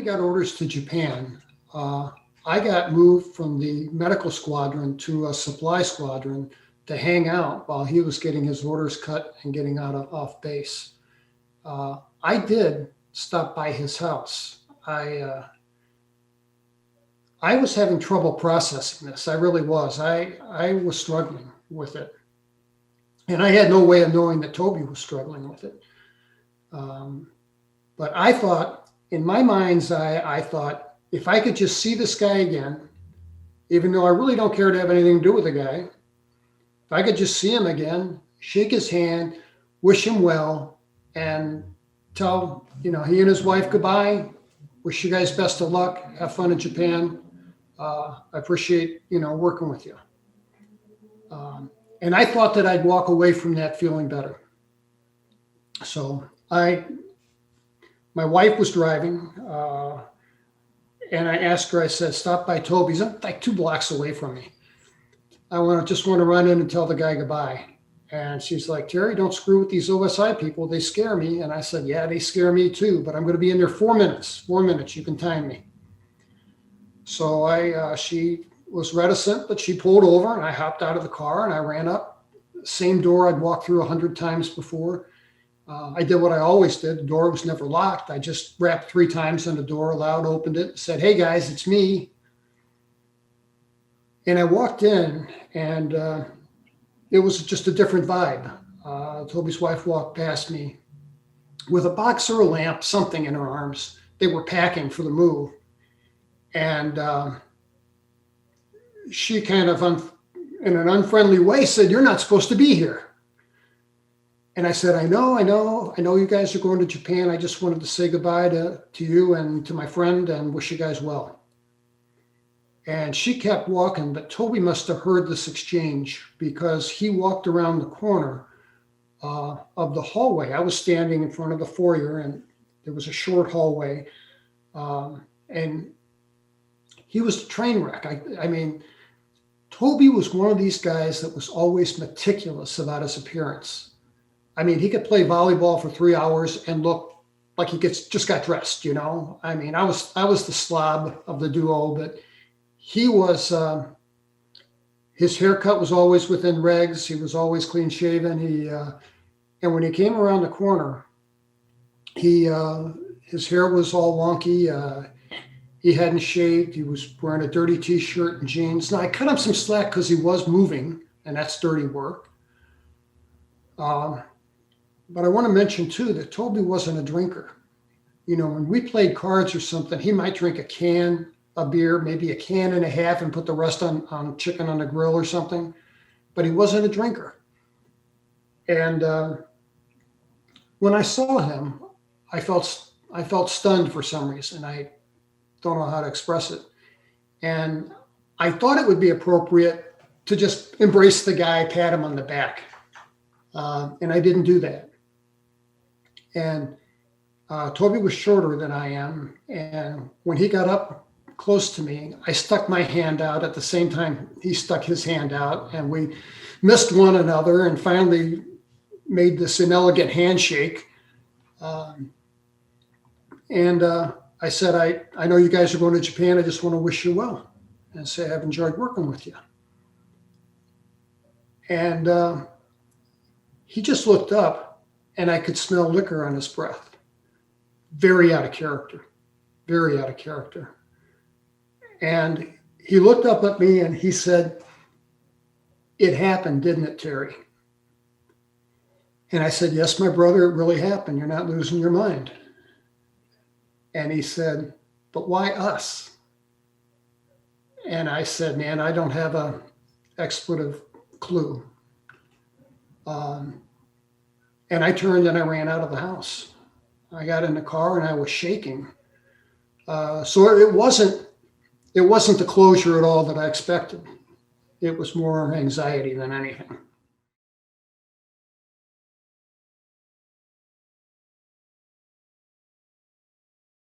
got orders to Japan, I got moved from the medical squadron to a supply squadron to hang out while he was getting his orders cut and getting off base. I did stop by his house. I was having trouble processing this. I really was. I was struggling with it. And I had no way of knowing that Toby was struggling with it. But I thought, in my mind's eye, I thought, if I could just see this guy again, even though I really don't care to have anything to do with the guy, if I could just see him again, shake his hand, wish him well, and tell, he and his wife goodbye, wish you guys best of luck, have fun in Japan. I appreciate, working with you. And I thought that I'd walk away from that feeling better. So my wife was driving, and I asked her, I said, stop by Toby's. I'm like 2 blocks away from me. I just want to run in and tell the guy goodbye. And she's like, Terry, don't screw with these OSI people. They scare me. And I said, yeah, they scare me too, but I'm going to be in there 4 minutes. 4 minutes, you can time me. So she was reticent, but she pulled over and I hopped out of the car and I ran up. Same door I'd walked through 100 times before. I did what I always did. The door was never locked. I just rapped 3 times on the door, loud, opened it, said, hey guys, it's me. And I walked in and it was just a different vibe. Toby's wife walked past me with a box or a lamp, something in her arms. They were packing for the move. And she kind of, in an unfriendly way, said, you're not supposed to be here. And I said, I know you guys are going to Japan. I just wanted to say goodbye to you and to my friend and wish you guys well. And she kept walking, but Toby must have heard this exchange because he walked around the corner of the hallway. I was standing in front of the foyer and there was a short hallway. And he was a train wreck. I mean, Toby was one of these guys that was always meticulous about his appearance. I mean, he could play volleyball for 3 hours and look like he just got dressed, I mean, I was the slob of the duo, but he was, his haircut was always within regs. He was always clean shaven. And when he came around the corner, his hair was all wonky. He hadn't shaved. He was wearing a dirty t-shirt and jeans. Now I cut him some slack because he was moving and that's dirty work. But I want to mention too, that Toby wasn't a drinker. When we played cards or something, he might drink a can of beer, maybe a can and a half and put the rest on chicken on the grill or something, but he wasn't a drinker. And when I saw him, I felt stunned for some reason. I don't know how to express it. And I thought it would be appropriate to just embrace the guy, pat him on the back. And I didn't do that. And Toby was shorter than I am. And when he got up close to me, I stuck my hand out at the same time he stuck his hand out. And we missed one another and finally made this inelegant handshake. I said, I know you guys are going to Japan. I just want to wish you well and say I've enjoyed working with you. And he just looked up and I could smell liquor on his breath. Very out of character, very out of character. And he looked up at me and he said, it happened, didn't it, Terry? And I said, yes, my brother, it really happened. You're not losing your mind. And he said, but why us? And I said, man, I don't have an expletive clue. And I turned and I ran out of the house. I got in the car and I was shaking. So it wasn't the closure at all that I expected. It was more anxiety than anything.